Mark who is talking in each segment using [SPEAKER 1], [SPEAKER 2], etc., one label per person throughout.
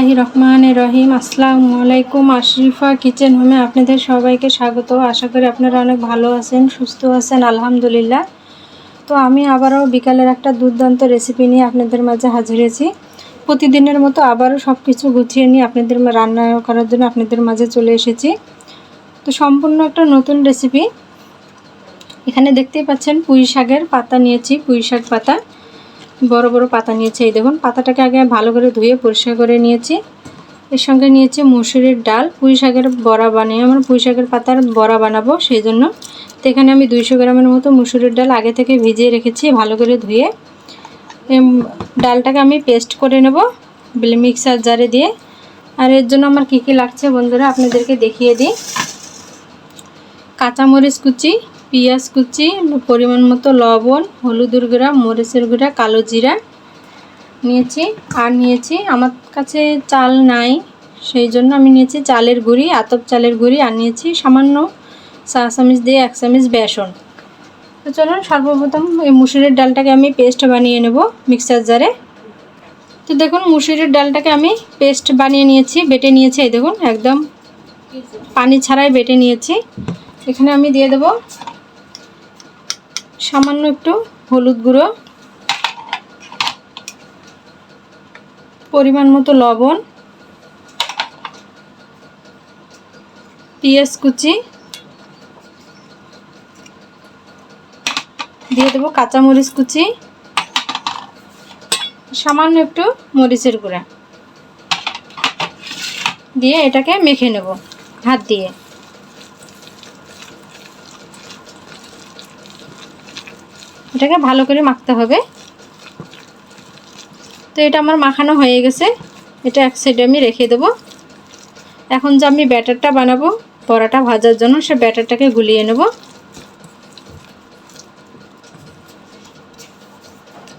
[SPEAKER 1] বিসমিল্লাহির রহমানির রহিম। আসসালামু আলাইকুম। আশরিফা কিচেন হোমে আপনাদের সবাইকে স্বাগত। আশা করি আপনারা অনেক ভালো আছেন, সুস্থ আছেন, আলহামদুলিল্লাহ। তো আমি আবারও বিকালের একটা দুর্দান্ত রেসিপি নিয়ে আপনাদের মাঝে হাজির হয়েছি। প্রতিদিনের মতো আবারও সব কিছু গুছিয়ে নিয়ে আপনাদের রান্না করার জন্য আপনাদের মাঝে চলে এসেছি। তো সম্পূর্ণ একটা নতুন রেসিপি। এখানে দেখতেই পাচ্ছেন পুঁই শাকের পাতা নিয়েছি, পুঁই শাক পাতা বড় বড় পাতা নিয়েছি। এই দেখুন, পাতাটাকে আগে ভালো করে ধুয়ে পরিষ্কার করে নিয়েছি। এর সঙ্গে নিয়েছি মসুরের ডাল। পুঁই শাকের বড়া বানিয়ে আমার পুঁই শাকের পাতার বড়া বানাবো, সেই জন্য তো এখানে আমি 200 গ্রামের মতো মসুরের ডাল আগে থেকে ভিজিয়ে রেখেছি ভালো করে ধুয়ে। ডালটাকে আমি পেস্ট করে নেব মিক্সার জারে দিয়ে। আর এর জন্য আমার কী কী লাগছে বন্ধুরা আপনাদেরকে দেখিয়ে দিই। কাঁচামরিচ কুচি, পেঁয়াজ কুচি, পরিমাণ মতো লবণ, হলুদের গুঁড়া, মরিচের গুঁড়া, কালো জিরা নিয়েছি। আর নিয়েছি, আমার কাছে চাল নাই সেই জন্য আমি নিয়েছি চালের গুঁড়ি, আতপ চালের গুঁড়ি। আর নিয়েছি সামান্য 4 চামচ দিয়ে 1 চামচ বেসন। তো চলুন সর্বপ্রথম এই মুসুরির ডালটাকে আমি পেস্ট বানিয়ে নেব মিক্সার জারে। তো দেখুন, মুসুরির ডালটাকে আমি পেস্ট বানিয়ে নিয়েছি, বেটে নিয়েছি। এই দেখুন, একদম পানি ছাড়াই বেটে নিয়েছি। এখানে আমি দিয়ে দেব সামান্য একটু হলুদ গুঁড়ো, পরিমাণ মতো লবণ, পেঁয়াজ কুচি, দিয়ে দেবো কাঁচামরিচ কুচি, সামান্য একটু মরিচের গুঁড়া দিয়ে এটাকে মেখে নেব হাত দিয়ে। এটাকে ভালো করে মাখতে হবে। তো এটা আমার মাখানো হয়ে গেছে, এটা এক সাইডে আমি রেখে দেবো। এখন যে আমি ব্যাটারটা বানাবো বড়াটা ভাজার জন্য, সে ব্যাটারটাকে গুলিয়ে নেব।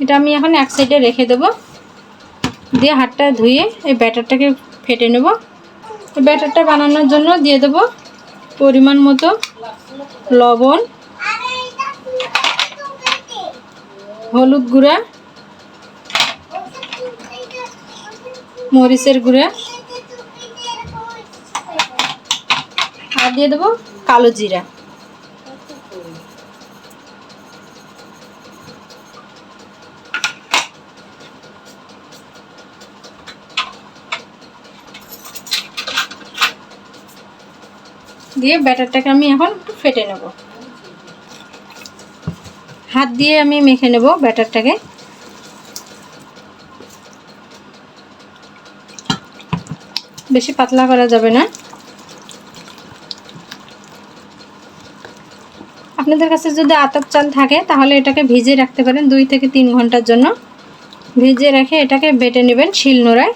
[SPEAKER 1] এটা আমি এখন এক সাইডে রেখে দেবো, দিয়ে হাতটা ধুয়ে এই ব্যাটারটাকে ফেটে নেব। ব্যাটারটা বানানোর জন্য দিয়ে দেব পরিমাণ মতো লবণ, হলুদ গুঁড়া, মরিচের গুঁড়া, আর দিয়ে দেবো কালো জিরা। দিয়ে ব্যাটারটাকে আমি এখন একটু ফেটে নেব। হাত দিয়ে আমি মেখে নেব ব্যাটারটাকে। বেশি পাতলা করা যাবে না। আপনাদের কাছে যদি আতপ চাল থাকে তাহলে এটাকে ভিজিয়ে রাখতে পারেন 2 থেকে 3 ঘন্টার জন্য। ভিজিয়ে রেখে এটাকে বেটে নেবেন শিলনোড়ায়।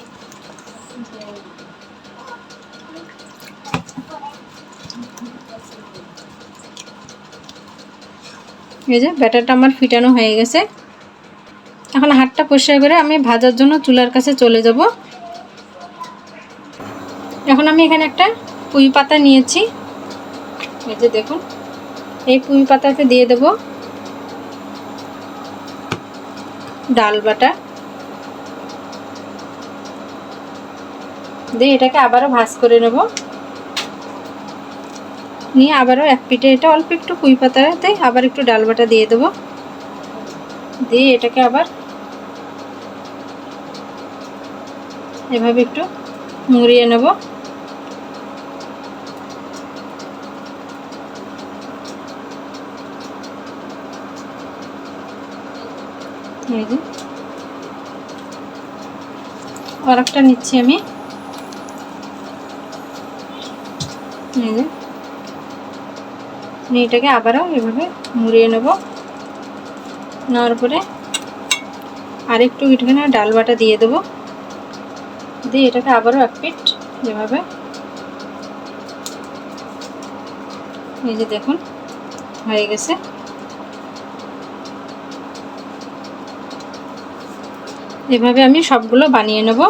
[SPEAKER 1] এই যে ব্যাটারটা আমার ফিটানো হয়ে গেছে। এখন হাতটা পরিষ্কার করে আমি ভাজার জন্য চুলার কাছে চলে যাব। এখন আমি এখানে একটা পুঁই পাতা নিয়েছি। এই যে দেখুন, এই পুঁই পাতাতে দিয়ে দেব ডাল বাটা, দিয়ে এটাকে আবারও ভাজ করে নেব। নিয়ে আবারও এক পিঠে এটা অল্প একটু পুঁই পাতাতে আবার একটু ডাল বাটা দিয়ে দেব। দিয়ে এটাকে আবার এভাবে একটু মুড়িয়ে নেব। এই যে আরেকটা নিচ্ছি আমি। এই যে এটাকে আবারও এভাবে মুড়িয়ে নেব। নেওয়ার পরে আরেকটু এখানে ডাল বাটা দিয়ে দেবো। দিয়ে এটাকে আবারও এক পিঠ এভাবে, এই যে দেখুন হয়ে গেছে। এভাবে আমি সবগুলো বানিয়ে নেব।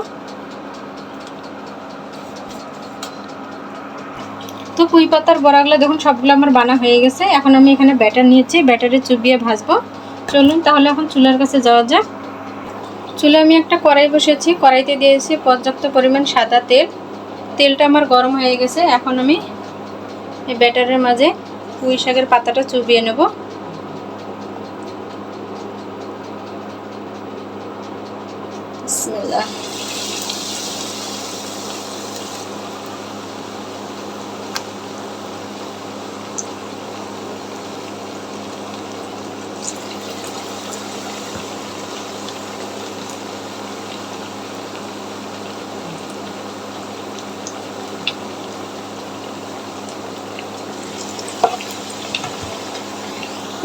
[SPEAKER 1] তো পুঁই পাতার বড়াগুলো দেখুন সবগুলো আমার বানা হয়ে গেছে। এখন আমি এখানে ব্যাটার নিয়েছি, ব্যাটারে চুবিয়ে ভাজবো। চলুন তাহলে এখন চুলার কাছে যাওয়া যাক। চুলে আমি একটা কড়াই বসেছি, কড়াইতে দিয়েছি পর্যাপ্ত পরিমাণ সাদা তেল। তেলটা আমার গরম হয়ে গেছে। এখন আমি এই ব্যাটারের মাঝে পুঁই শাকের পাতাটা চুবিয়ে নেব। বিসমিল্লাহ।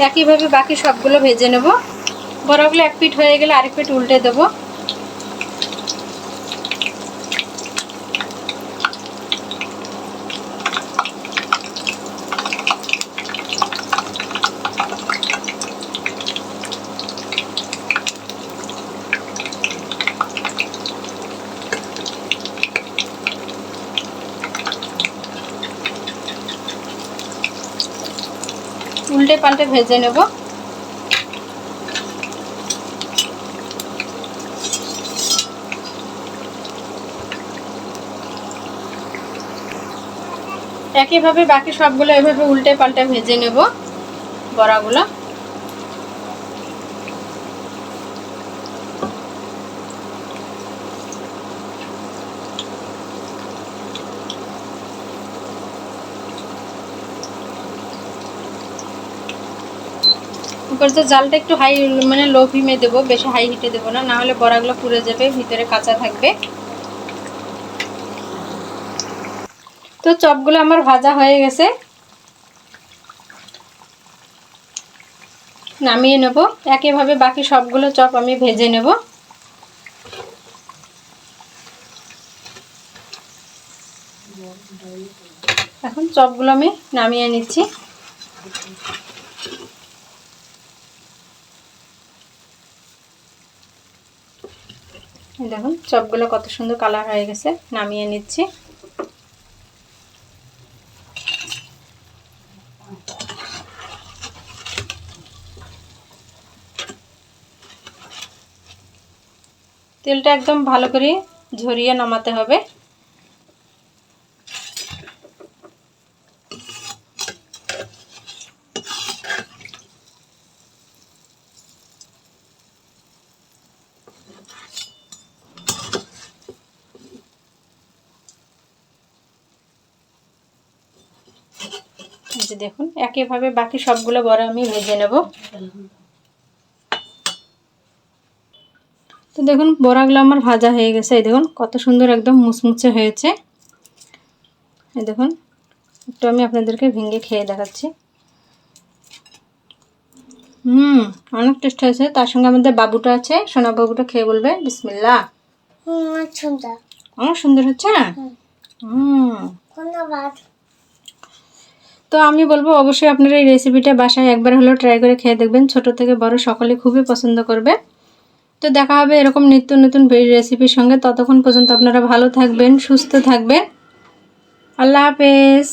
[SPEAKER 1] একইভাবে বাকি সবগুলো ভেজে নেব। বড়াগুলো এক পিঠ হয়ে গেলে আরেক পিঠ উল্টে দেব। উল্টে পাল্টে ভেজে নেব। একইভাবে বাকি সবগুলো এভাবে উল্টে পাল্টে ভেজে নেব বড়াগুলো। উপরে তো জালটা একটু হাই মানে লো ফ্লেমে দেবো, বেশি হাই হিটে দেবো না, নাহলে বড়াগুলো পুড়ে যাবে, ভিতরে কাঁচা থাকবে। তো চপগুলো আমার ভাজা হয়ে গেছে, নামিয়ে নেব। একইভাবে বাকি সবগুলো চপ আমি ভেজে নেব। এখন চপগুলো আমি নামিয়ে নিচ্ছি। দেখুন চপগুলো কত সুন্দর কালার হয়ে গেছে, নামিয়ে নিচ্ছি। তেলটা একদম ভালো করে ঝরিয়ে নামাতে হবে। এই যে দেখুন একইভাবে বাকি সবগুলো বড়া আমি ভেজে নেব। তো দেখুন বড়াগুলো আমার ভাজা হয়ে গেছে। এই দেখুন কত সুন্দর একদম মুচমুচে হয়েছে। এই দেখুন একটু আমি আপনাদেরকে ভেঙে খেয়ে দেখাচ্ছি। অনেক টেস্ট হয়েছে। তার সঙ্গে আমাদের বাবুটা আছে, সোনা বাবুটা খেয়ে বলবে বিসমিল্লাহ। অনেক সুন্দর হচ্ছে। তো আমি বলবো অবশ্যই আপনারা এই রেসিপিটা বাসায় একবার হলেও ট্রাই করে খেয়ে দেখবেন। ছোট থেকে বড় সকলে খুবই পছন্দ করবে। তো দেখা হবে এরকম নিত্য নতুন রেসিপির সঙ্গে। ততক্ষণ পর্যন্ত আপনারা ভালো থাকবেন, সুস্থ থাকবেন। আল্লাহ হাফেজ।